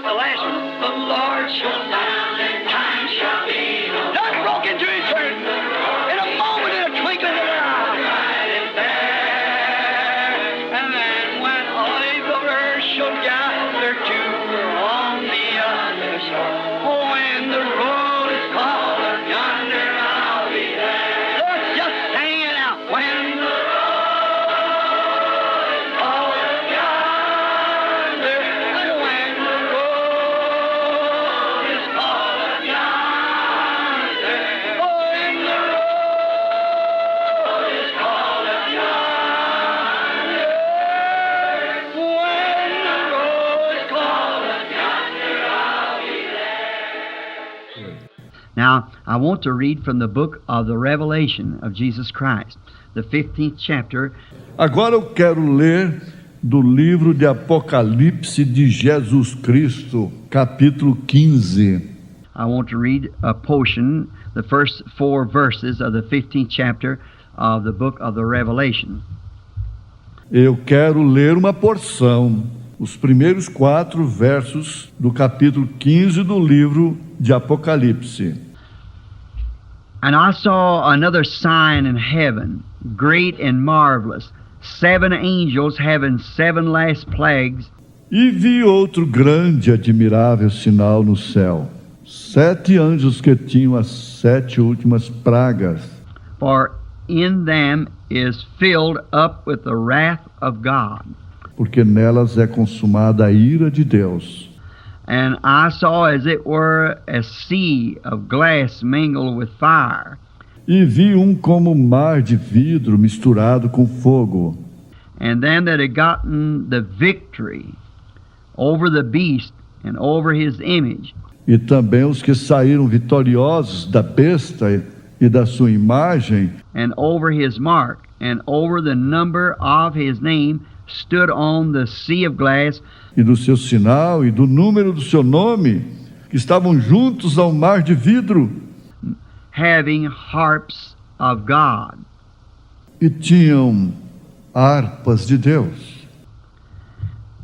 with the last one. The Lord shall down and time shall be no more. Done broke into eternity. In a moment, in a twinkling of an eye. Right in there. And then when all the earth shall gather to on the other shore. Oh, when the roll is called up yonder, I'll be there. Lord, just hanging out. When the roll is called up yonder, and when the roll is called up yonder, oh, when the roll is called up yonder, when the roll is called up yonder, I'll be there. Now, I want to read from the book of the Revelation of Jesus Christ, the 15th chapter. Agora eu quero ler do livro de Apocalipse de Jesus Cristo, capítulo 15. I want to read a portion, the first 4 verses of the 15th chapter of the book of the Revelation. Eu quero ler uma porção, os primeiros 4 versos do capítulo 15 do livro de Apocalipse. And I saw another sign in heaven, great and marvelous, 7 angels having 7 last plagues, E vi outro grande e admirável sinal no céu, 7 anjos que tinham as 7 últimas pragas, for in them is filled up with the wrath of God. porque nelas é consumada a ira de Deus. And I saw as it were a sea of glass mingled with fire, E vi como mar de vidro misturado com fogo. and them that had gotten the victory over the beast and over his image, E também os que saíram vitoriosos da besta e da sua imagem, and over his mark, and over the number of his name, stood on the sea of glass, e do seu sinal e do número do seu nome, que estavam juntos ao mar de vidro, having harps of God. e tinham harpas de Deus.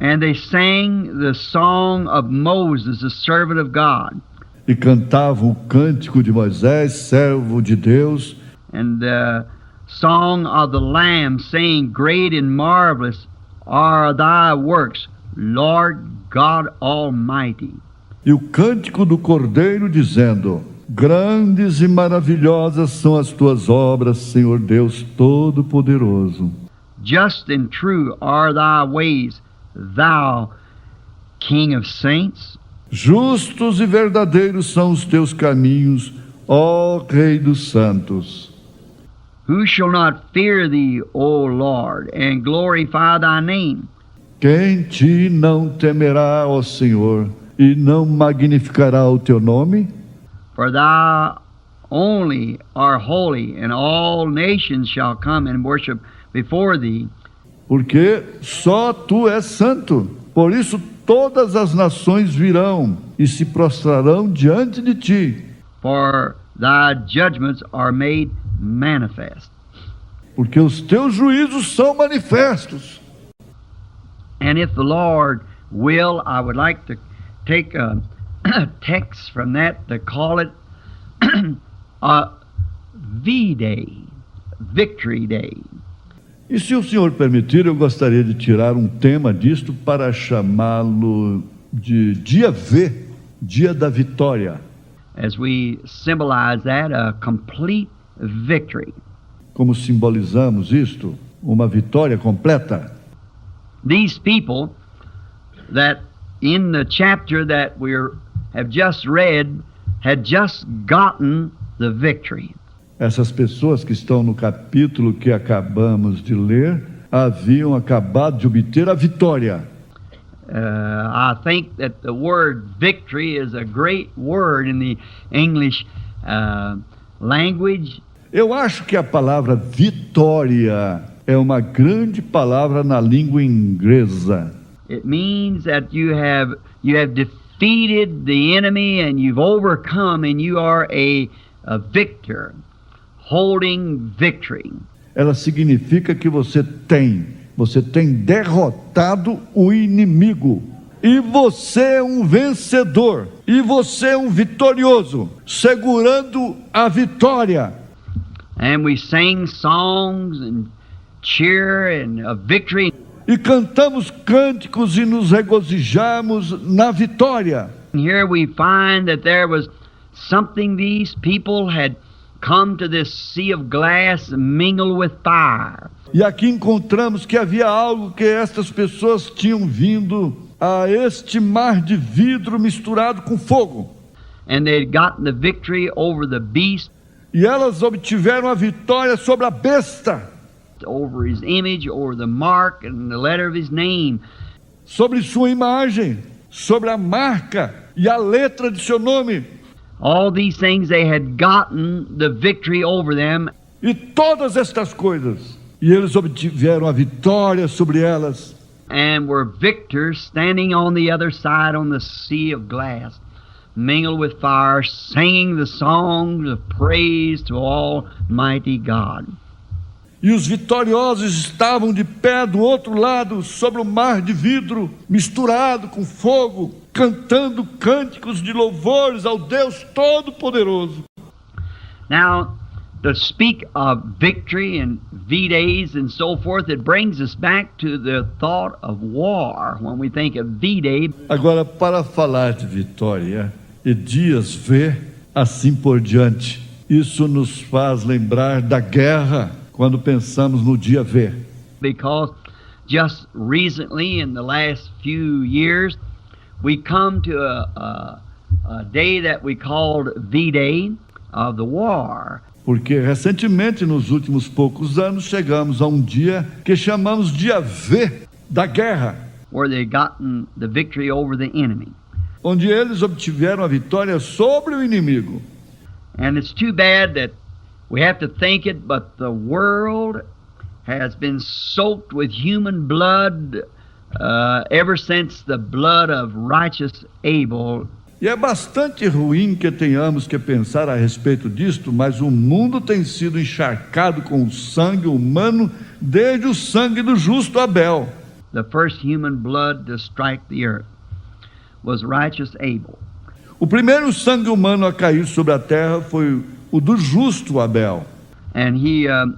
And they sang the song of Moses, the servant of God, E cantavam o cântico de Moisés, servo de Deus, and the song of the Lamb, saying, Great and marvelous are thy works, Lord God Almighty. e o cântico do Cordeiro, dizendo: Grandes e maravilhosas são as tuas obras, Senhor Deus Todo-Poderoso. Just and true are thy ways, thou King of saints. Justos e verdadeiros são os teus caminhos, ó Rei dos santos. Who shall not fear thee, O Lord, and glorify thy name? Quem te não temerá, ó Senhor, e não magnificará o teu nome? For thou only art holy, and all nations shall come and worship before thee. Porque só tu és santo. Por isso todas as nações virão e se prostrarão diante de ti. For thy judgments are made manifest. Porque os teus juízos são manifestos. And if the Lord will, I would like to take a text from that to call it a V-Day, Victory Day. E se o Senhor permitir, eu gostaria de tirar um tema disto para chamá-lo de Dia V, Dia da Vitória. As we symbolize that, a complete victory. Como simbolizamos isto? Uma vitória completa. These people that in the chapter that have just read had just gotten the victory. Essas pessoas que estão no capítulo que acabamos de ler haviam acabado de obter a vitória. I think that the word victory is a great word in the English language. Eu acho que a palavra vitória é uma grande palavra na língua inglesa. It means that you have defeated the enemy and you've overcome and you are a victor, holding victory. Ela significa que você tem derrotado o inimigo E você é um vencedor. E você é um vitorioso, segurando a vitória. And we sing songs and cheer and of victory. E cantamos cânticos e nos regozijamos na vitória. And here we find that there was something these people had come to this sea of glass mingled with fire. E aqui encontramos que havia algo que estas pessoas tinham vindo a este mar de vidro misturado com fogo. And they had gotten the victory over the beast, E elas obtiveram a vitória sobre a besta, over his image, over the mark and the letter of his name. sobre sua imagem, sobre a marca e a letra de seu nome. All these things they had gotten the victory over them. E todas estas coisas. E eles obtiveram a vitória sobre elas. And were victors standing on the other side on the sea of glass, mingled with fire, singing the songs of praise to Almighty God. E os vitoriosos estavam de pé do outro lado, sobre o mar de vidro, misturado com fogo, cantando cânticos de louvores ao Deus Todo-Poderoso. Now, to speak of victory and V-days and so forth, it brings us back to the thought of war when we think of V-day. Agora, para falar de vitória e dias V, assim por diante, isso nos faz lembrar da guerra quando pensamos no dia V. Because just recently, in the last few years, we come to a day that we called V-Day of the war. Porque recentemente, nos últimos poucos anos, chegamos a um dia que chamamos dia V da guerra, Where they gotten the victory over the enemy. onde eles obtiveram a vitória sobre o inimigo. And it's too bad that we have to think it, but the world has been soaked with human blood ever since the blood of righteous Abel. E é bastante ruim que tenhamos que pensar a respeito disto, mas o mundo tem sido encharcado com o sangue humano desde o sangue do justo Abel. The first human blood to strike the earth was righteous Abel. O primeiro sangue humano a cair sobre a terra foi o do justo Abel. And the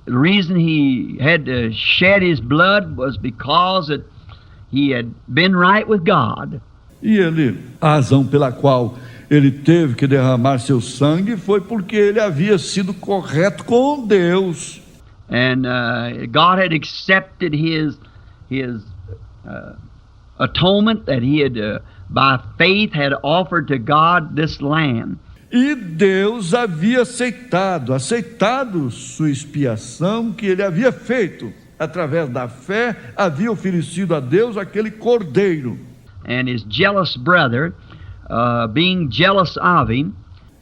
reason he had to shed his blood was because he had been right with God. E a razão pela qual ele teve que derramar seu sangue foi porque ele havia sido correto com Deus. And God had accepted his atonement that he had, by faith, had offered to God this lamb. E Deus havia aceitado sua expiação que ele havia feito. Através da fé, havia oferecido a Deus aquele cordeiro. And his jealous brother, being jealous of him,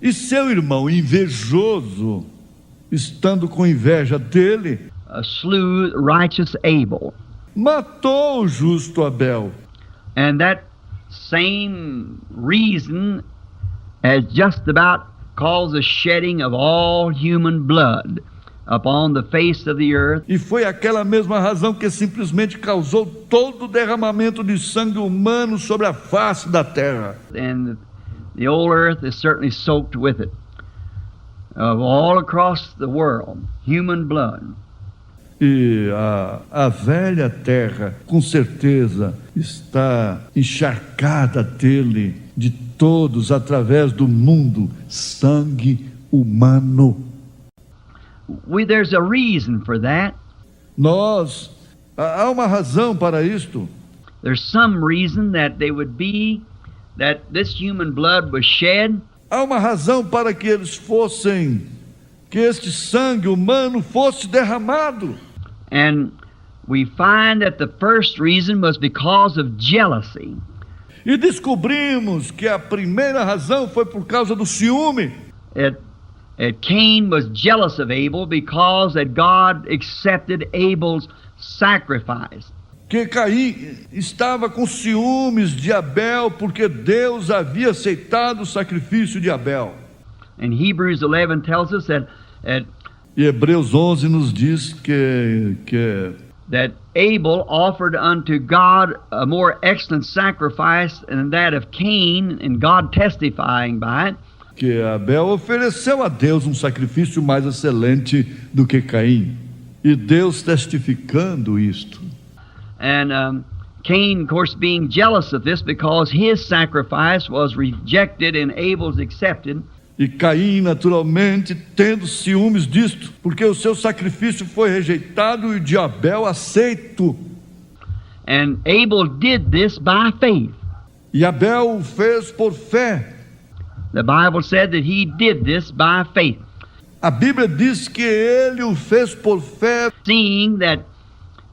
E seu irmão invejoso, estando com inveja dele, slew righteous Abel. matou o justo Abel. And that same reason has just about caused the shedding of all human blood upon the face of the earth. E foi aquela mesma razão que simplesmente causou todo o derramamento de sangue humano sobre a face da terra. And the old earth is certainly soaked with it. All across the world, human blood. E a velha terra, com certeza, está encharcada dele, de todos, através do mundo, sangue humano. There's a reason for that. Há uma razão para isto. There's some reason that this human blood was shed. Há uma razão para que que este sangue humano fosse derramado. And we find that the first reason was because of jealousy. E descobrimos que a primeira razão foi por causa do ciúme. Cain was jealous of Abel because that God accepted Abel's sacrifice. Que Caim estava com ciúmes de Abel porque Deus havia aceitado o sacrifício de Abel. And Hebrews 11 tells us that E Hebreus 11 nos diz que that Abel offered unto God a more excellent sacrifice than that of Cain, and God testifying by it. Que Abel ofereceu a Deus um sacrifício mais excelente do que Caim, e Deus testificando isto. And Cain, of course, being jealous of this because his sacrifice was rejected and Abel's accepted. E Caim, naturalmente, tendo ciúmes disto, porque o seu sacrifício foi rejeitado e o de Abel aceito. And Abel did this by faith. E Abel o fez por fé. The Bible said that he did this by faith. A Bíblia diz que ele o fez por fé, Seeing that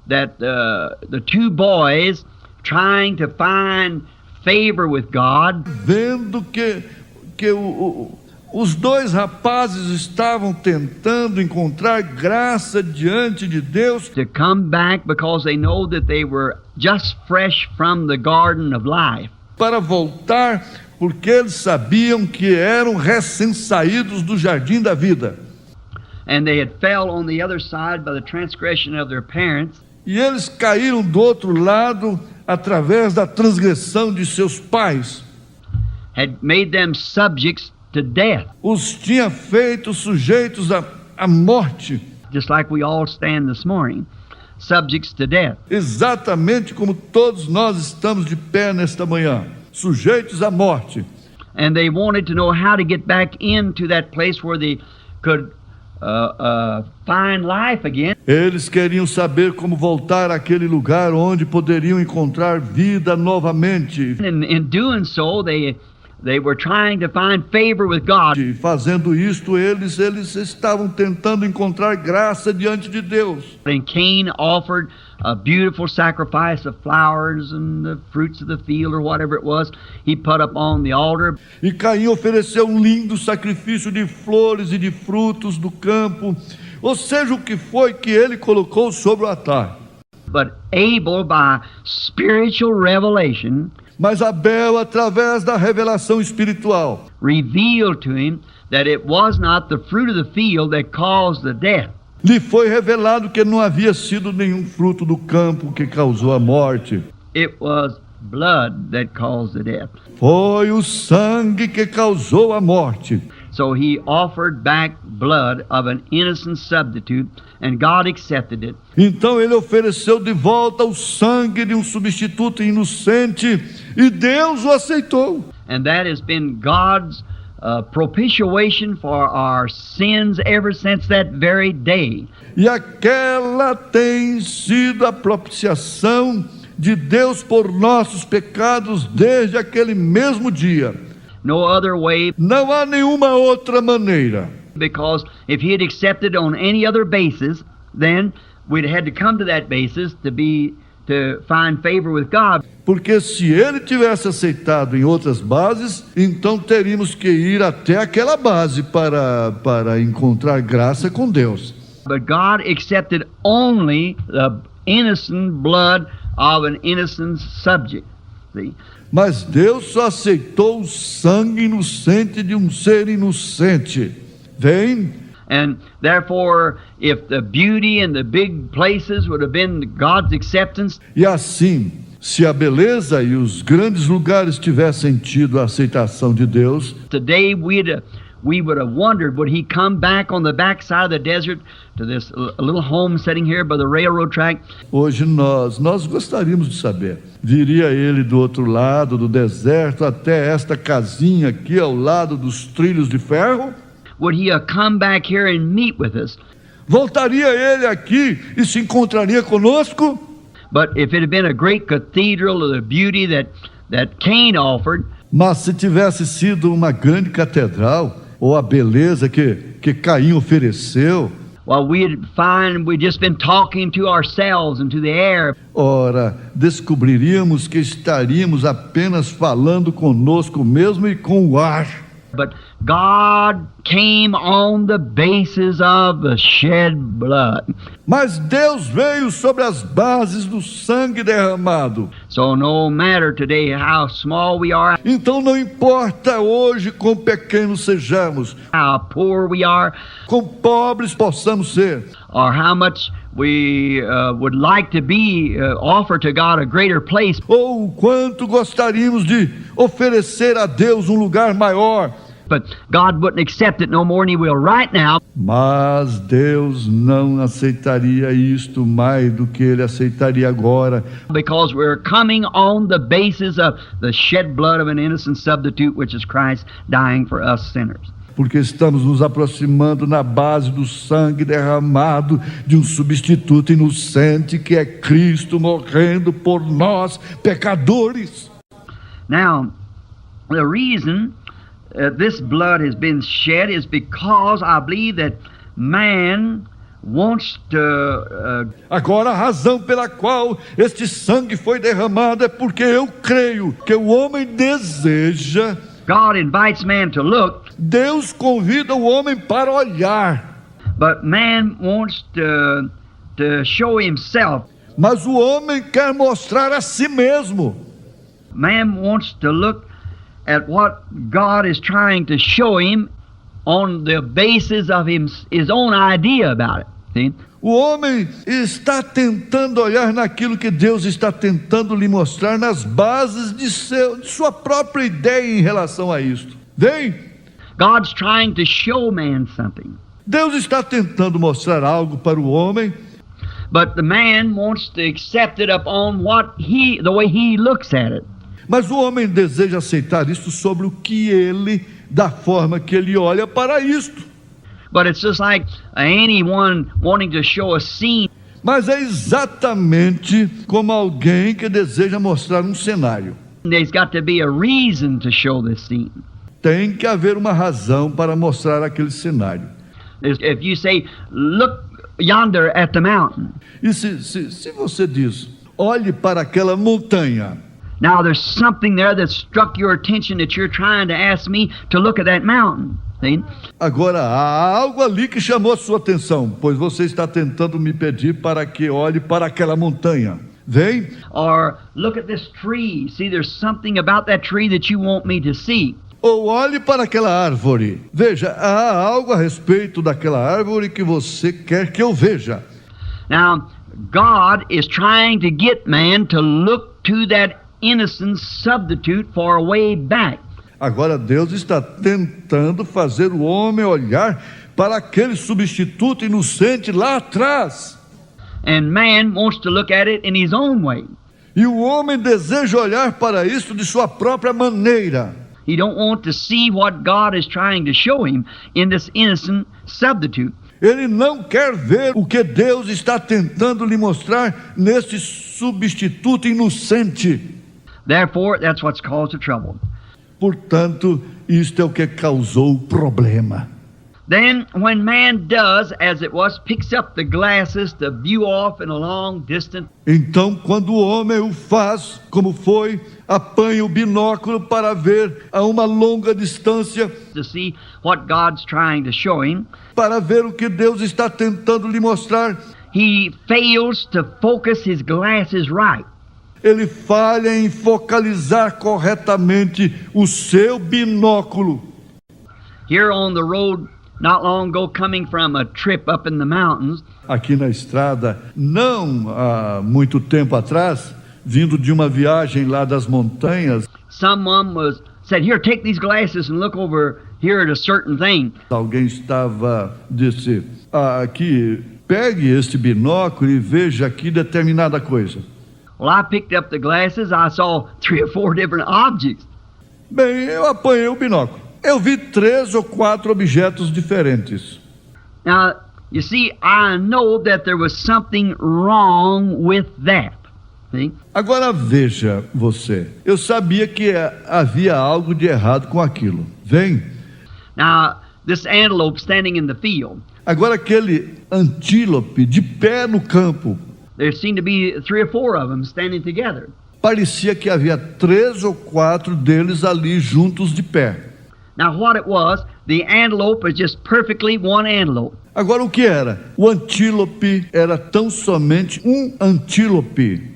the two boys trying to find favor with God, vendo que os dois rapazes estavam tentando encontrar graça diante de Deus, to come back because they know that they were just fresh from the garden of life. para voltar, porque eles sabiam que eram recém-saídos do jardim da vida. And they had fell on the other side by the transgression of their parents. E eles caíram do outro lado através da transgressão de seus pais. Had made them subjects to death, Os tinha feito sujeitos à morte, just like we all stand this morning, subjects to death. exatamente como todos nós estamos de pé nesta manhã, sujeitos à morte. And they wanted to know how to get back into that place where they could find life again. Eles queriam saber como voltar àquele lugar onde poderiam encontrar vida novamente. And in doing so, they were trying to find favor with God. E fazendo isto, eles estavam tentando encontrar graça diante de Deus. And Cain offered a beautiful sacrifice of flowers and the fruits of the field or whatever it was. He put up on the altar. E Caim ofereceu um lindo sacrifício de flores e de frutos do campo, ou seja, o que foi que ele colocou sobre o altar. But Abel, by spiritual revelation, Mas Abel, através da revelação espiritual, revealed to him that it was not the fruit of the field that caused the death. lhe foi revelado que não havia sido nenhum fruto do campo que causou a morte. It was blood that caused the death. Foi o sangue que causou a morte. So he offered back blood of an innocent substitute, and God accepted it. Então ele ofereceu de volta o sangue de um substituto inocente e Deus o aceitou. And that has been God's propitiation for our sins ever since that very day. E aquela tem sido a propiciação de Deus por nossos pecados desde aquele mesmo dia. No other way, Não há nenhuma outra maneira. because if he had accepted on any other basis, then we'd had to come to that basis to find favor with God. Porque se ele tivesse aceitado em outras bases, então teríamos que ir até aquela base para encontrar graça com Deus. But God accepted only the innocent blood of an innocent subject. See? Mas Deus só aceitou o sangue inocente de um ser inocente. Vem? And therefore, if the beauty and the big places would have been God's acceptance, E assim, se a beleza e os grandes lugares tivessem tido a aceitação de Deus, today we would have wondered, would he come back on the backside of the desert to this little home sitting here by the railroad track? hoje nós gostaríamos de saber. Viria ele do outro lado do deserto até esta casinha aqui ao lado dos trilhos de ferro? Would he have come back here and meet with us? Voltaria ele aqui e se encontraria conosco? But if it had been a great cathedral of the beauty that Cain offered, Mas se tivesse sido uma grande catedral, ou a beleza que Caim ofereceu, well, we'd just been talking to ourselves and to the air. ora, descobriríamos que estaríamos apenas falando conosco mesmo e com o ar. But God came on the basis of the shed blood. Mas Deus veio sobre as bases do sangue derramado. So no matter today how small we are, Então não importa hoje quão pequenos sejamos, how poor we are, quão pobres possamos ser, or how much we would like to be offer to God a greater place. Ou quanto gostaríamos de oferecer a Deus um lugar maior. But God wouldn't accept it no more than He will right now. Mas Deus não aceitaria isto mais do que Ele aceitaria agora. Because we're coming on the basis of the shed blood of an innocent substitute, which is Christ dying for us sinners. Porque estamos nos aproximando na base do sangue derramado de um substituto inocente que é Cristo morrendo por nós, pecadores. Now, the reason this blood has been shed is because I believe that man wants to... Agora, a razão pela qual este sangue foi derramado é porque eu creio que o homem deseja... God invites man to look. Deus convida o homem para olhar. But man wants to show himself. Mas o homem quer mostrar a si mesmo. Man wants to look at what God is trying to show him on the basis of his own idea about it. See? O homem está tentando olhar naquilo que Deus está tentando lhe mostrar nas bases de sua própria ideia em relação a isto. Vem? God's trying to show man something. Deus está tentando mostrar algo para o homem. But the man wants to accept it upon the way he looks at it. Mas o homem deseja aceitar isto sobre o que ele, da forma que ele olha para isto. But it's just like anyone wanting to show a scene. Mas é exatamente como alguém que deseja mostrar um cenário. There's got to be a reason to show this scene. Tem que haver uma razão para mostrar aquele cenário. If you say, look yonder at the mountain. E se você diz, olhe para aquela montanha. Now there's something there that struck your attention that you're trying to ask me to look at that mountain. See? Agora, há algo ali que chamou a sua atenção, pois você está tentando me pedir para que olhe para aquela montanha. Vem? Or look at this tree. See, there's something about that tree that you want me to see. Ou olhe para aquela árvore. Veja, há algo a respeito daquela árvore que você quer que eu veja. Now, God is trying to get man to look to that innocent substitute for a way back. Agora Deus está tentando fazer o homem olhar para aquele substituto inocente lá atrás. And man wants to look at it in his own way. E o homem deseja olhar para isso de sua própria maneira. He don't want to see what God is trying to show him in this innocent substitute. Ele não quer ver o que Deus está tentando lhe mostrar nesse substituto inocente. Therefore, that's what's caused the trouble. Portanto, isto é o que causou o problema. Then, when man does, as it was, picks up the glasses to view off in a long distance. Então, quando o homem o faz, como foi, apanha o binóculo para ver a uma longa distância, To see what God's trying to show him, para ver o que Deus está tentando lhe mostrar, he fails to focus his glasses right. ele falha em focalizar corretamente o seu binóculo. Here on the road, not long ago, coming from a trip up in the mountains, Aqui na estrada, não há muito tempo atrás, vindo de uma viagem lá das montanhas, someone said, "Here, take these glasses and look over here at a certain thing." alguém disse, aqui, pegue este binóculo e veja aqui determinada coisa. Well, I picked up the glasses. I saw 3 or 4 different objects. Bem, eu apanhei o binóculo. Eu vi 3 ou 4 objetos diferentes. Now, you see, I know that there was something wrong with that. See? Agora veja você, eu sabia que havia algo de errado com aquilo. Vem. Now, this antelope standing in the field, Agora aquele antílope de pé no campo, there seemed to be 3 or 4 of them standing together. parecia que havia 3 ou 4 deles ali juntos de pé. Now, what it was, the antelope was just perfectly one antelope. Agora o que era? O antílope era tão somente um antílope.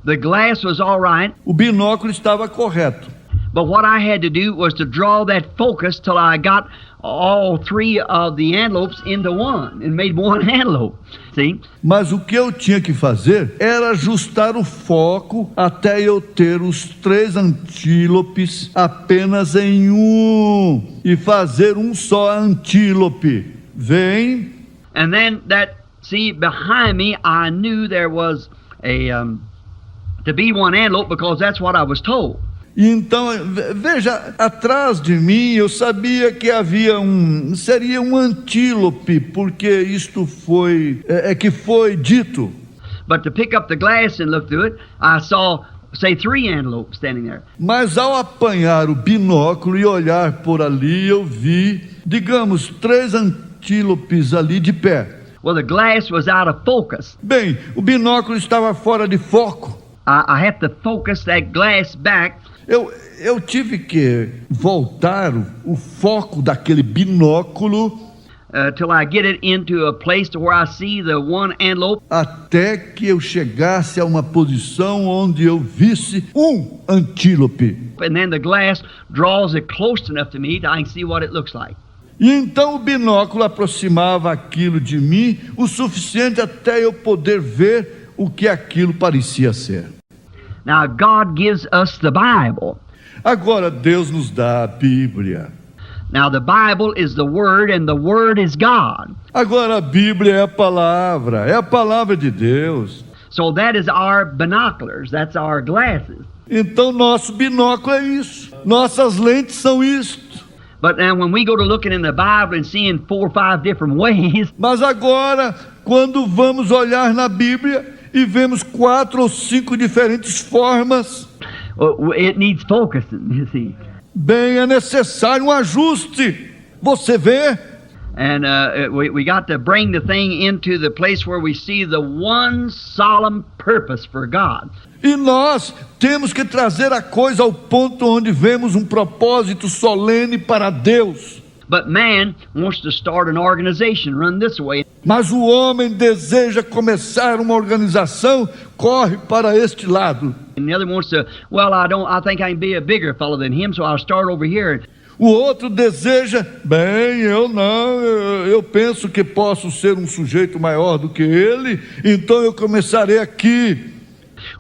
The glass was all right, O binóculo estava correto. But what I had to do was to draw that focus till I got all three of the antelopes into one and made one antelope. See? Mas o que eu tinha que fazer era ajustar o foco até eu ter os 3 antílopes apenas em um e fazer um só antílope. Vem. And then behind me, I knew there was to be one antelope because that's what I was told. E então, veja, atrás de mim eu sabia que seria um antílope, porque isto foi dito. But to pick up the glass and look through it, I saw, say, 3 antelopes standing there. Mas ao apanhar o binóculo e olhar por ali, eu vi, digamos, 3 antílopes ali de pé. Well, the glass was out of focus. Bem, o binóculo estava fora de foco. I had to focus that glass back. Eu tive que voltar o foco daquele binóculo till I get it into a place to where I see the one antelope. Até que eu chegasse a uma posição onde eu visse um antílope. And then the glass draws it close enough to me that I can see what it looks like. E então o binóculo aproximava aquilo de mim o suficiente até eu poder ver o que aquilo parecia ser. Now God gives us the Bible. Agora Deus nos dá a Bíblia. Now the Bible is the Word and the Word is God. Agora a Bíblia é a palavra de Deus. So that is our binoculars, that's our glasses. Então nosso binóculo é isso. Nossas lentes são isto. But now when we go to looking in the Bible and seeing 4 or 5 different ways. Mas agora, quando vamos olhar na Bíblia e vemos 4 ou 5 diferentes formas, it needs focusing, you see. Bem, é necessário um ajuste. Você vê? And we got to bring the thing into the place where we see the one solemn purpose for God. E nós temos que trazer a coisa ao ponto onde vemos um propósito solene para Deus. But man wants to start an organization, run this way. Mas o homem deseja começar uma organização, corre para este lado. And the other wants to, well, I think I can be a bigger fellow than him, so I'll start over here. O outro deseja, bem, eu penso que posso ser um sujeito maior do que ele, então eu começarei aqui.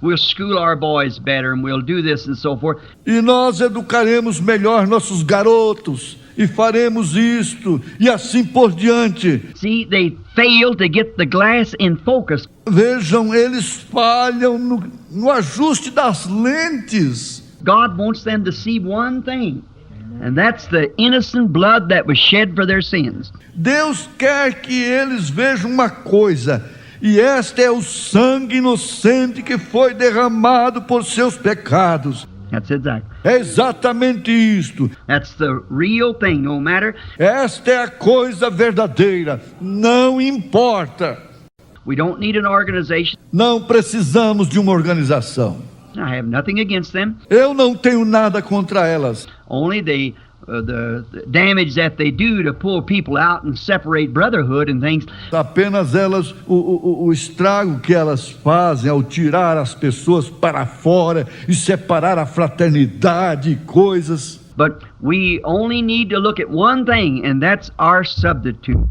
We'll school our boys better and we'll do this and so forth. E nós educaremos melhor nossos garotos e faremos isto e assim por diante. See, they fail to get the glass in focus. Vejam, eles falham no ajuste das lentes. God wants them to see one thing, and that's the innocent blood that was shed for their sins. Deus quer que eles vejam uma coisa, e este é o sangue inocente que foi derramado por seus pecados. That's exactly. É exatamente isto. That's the real thing, no matter. Esta é a coisa verdadeira, não importa. We don't need an organization. Não precisamos de uma organização. I have nothing against them. Eu não tenho nada contra elas. Only the damage that they do to pull people out and separate brotherhood and things. Apenas elas, o estrago que elas fazem ao tirar as pessoas para fora e separar a fraternidade e coisas. But we only need to look at one thing, and that's our substitute.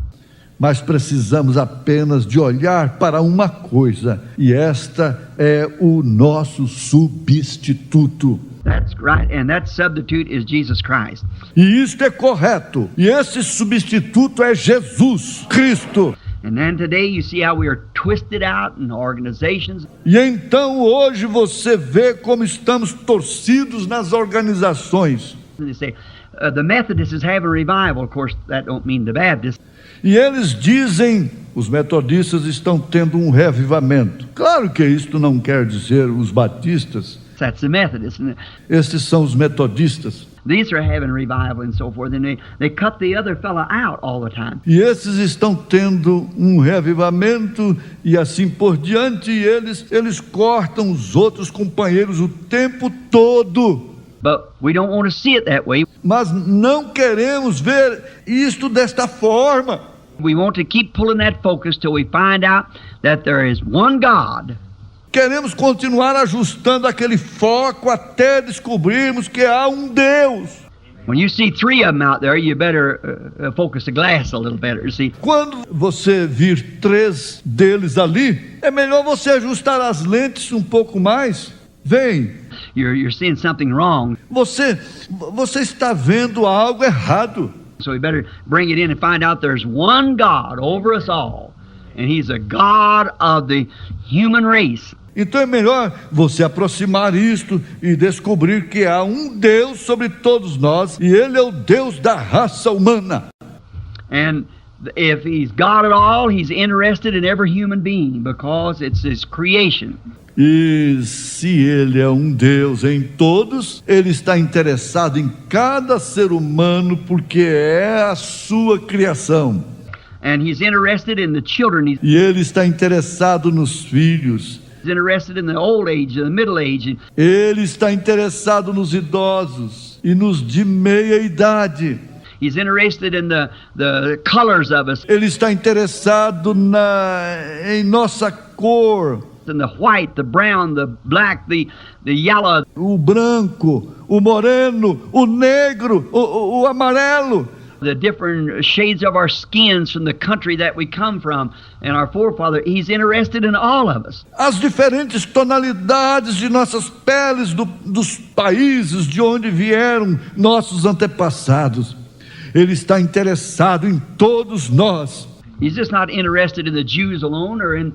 Mas precisamos apenas de olhar para uma coisa, e esta é o nosso substituto. That's right, and that substitute is Jesus Christ. E isto é correto. E esse substituto é Jesus Cristo. And then today you see how we are twisted out in organizations. E então hoje você vê como estamos torcidos nas organizações. And they say the Methodists have a revival. Of course, that don't mean the Baptists. E eles dizem, os metodistas estão tendo um revivamento. Claro que isto não quer dizer os batistas. That's the Methodists. Estes são os metodistas. These are having revival and so forth, and they cut the other fella out all the time. E esses estão tendo um revivamento e assim por diante, e eles cortam os outros companheiros o tempo todo. But we don't want to see it that way. Mas não queremos ver isto desta forma. We want to keep pulling that focus till we find out that there is one God. queremos continuar ajustando aquele foco até descobrirmos que há um Deus. When you see three of them out there, you better focus the glass a little better, see. Quando você vir 3 deles ali, é melhor você ajustar as lentes um pouco mais. Vem, You're seeing something wrong, você está vendo algo errado. so we better bring it in and find out there's one God over us all, and He's a God of the human race. Então é melhor você aproximar isto e descobrir que há um Deus sobre todos nós, e Ele é o Deus da raça humana. And if He's God at all, He's interested in every human being because it's His creation. E se Ele é um Deus em todos, Ele está interessado em cada ser humano porque é a sua criação. And He's interested in the children. He's E Ele está interessado nos filhos. interested in the old age, the middle age. Ele está interessado nos idosos e nos de meia idade. He's interested in the colors of us, Ele está interessado em nossa cor, in the white, the brown, the black, the yellow, o branco, o moreno, o negro, o amarelo. the different shades of our skins from the country that we come from and our forefather. He's interested in all of us. As diferentes tonalidades de nossas peles dos países de onde vieram nossos antepassados. Ele está interessado em todos nós. He's just not interested in the Jews alone or in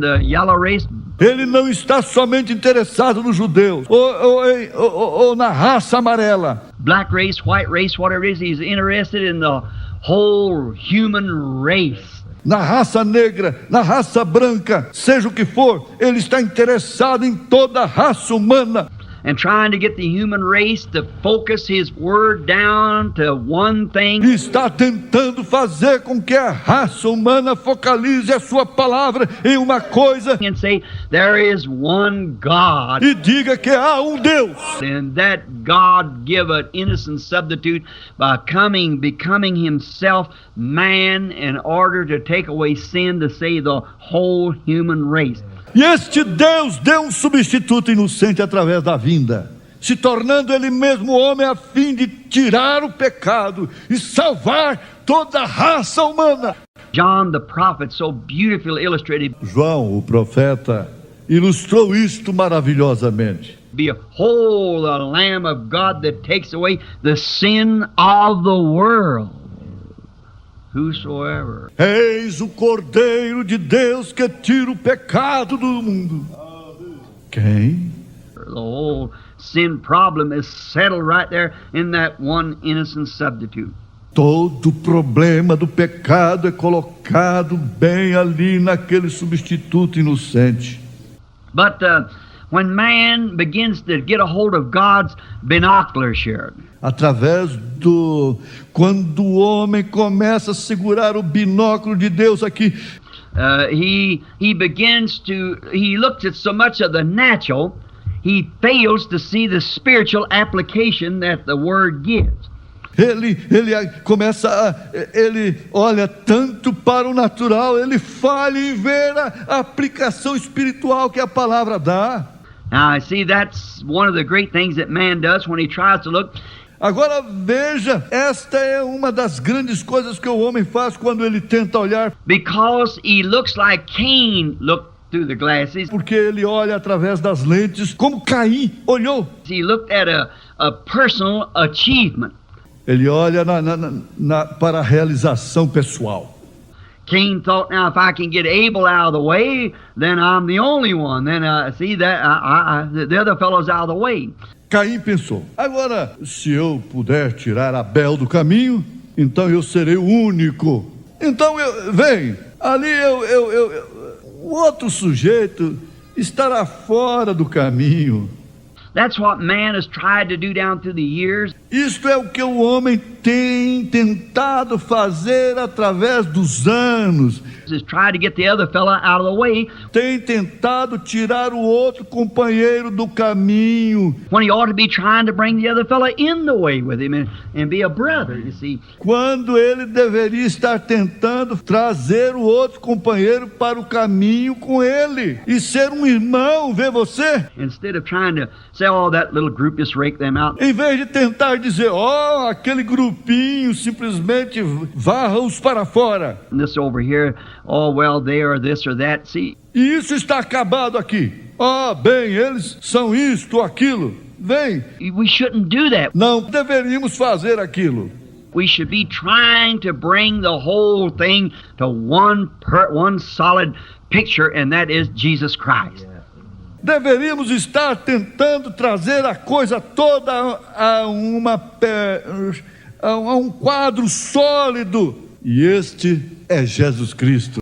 the yellow race. Ele não está somente interessado nos judeus ou na raça amarela. Black race, white race, whatever it is, he's interested in the whole human race. Na raça negra, na raça branca, seja o que for, ele está interessado em toda a raça humana. And trying to get the human race to focus His word down to one thing. E está tentando fazer com que a raça humana focalize a sua palavra em uma coisa And say, there is one God. e diga que há um Deus. And that God give an innocent substitute by becoming Himself man in order to take away sin, to save the whole human race. E este Deus deu substituto inocente através da vinda, se tornando Ele mesmo homem a fim de tirar o pecado e salvar toda a raça humana. John the prophet so beautifully illustrated, João, o profeta, ilustrou isto maravilhosamente. behold the Lamb of God that takes away the sin of the world. Whosoever. Eis o Cordeiro de Deus que tira o pecado do mundo. Quem? The whole sin problem is settled right there in that one innocent substitute. Todo o problema do pecado é colocado bem ali naquele substituto inocente. But when man begins to get a hold of God's binoculars here, Quando o homem começa a segurar o binóculo de Deus aqui, he looks at so much of the natural, he fails to see the spiritual application that the Word gives. ele olha tanto para o natural, ele falha em ver a aplicação espiritual que a palavra dá. Now, I see that's one of the great things that man does when he tries to look. Agora veja, esta é uma das grandes coisas que o homem faz quando ele tenta olhar, Because he looks like Cain looked through the glasses. porque ele olha através das lentes, como Caim olhou. He looked at a personal achievement. Ele olha para a realização pessoal. Cain thought, now if I can get Abel out of the way, then I'm the only one. Then see that the other fellow's out of the way. Caim pensou, agora se eu puder tirar Abel do caminho, então eu serei o único. Então o outro sujeito estará fora do caminho. That's what man has tried to do down through the years. Isto é o que o homem tem tentado fazer através dos anos. Just try to get the other fella out of the way tem tentado tirar o outro companheiro do caminho, when he ought to be trying to bring the other fella in the way with him and be a brother, you see. quando ele deveria estar tentando trazer o outro companheiro para o caminho com ele e ser um irmão, vê você? Instead of trying to say, oh, that little group, just rake them out. Em vez de tentar dizer, aquele grupinho, simplesmente varra-os para fora. And this over here, oh, well, they are this or that. See, E isso está acabado aqui. Bem, eles são isto ou aquilo. Vem, we shouldn't do that. não deveríamos fazer aquilo. We should be trying to bring the whole thing to one solid picture, and that is Jesus Christ. Deveríamos estar tentando trazer a coisa toda a um quadro sólido. E este é Jesus Cristo.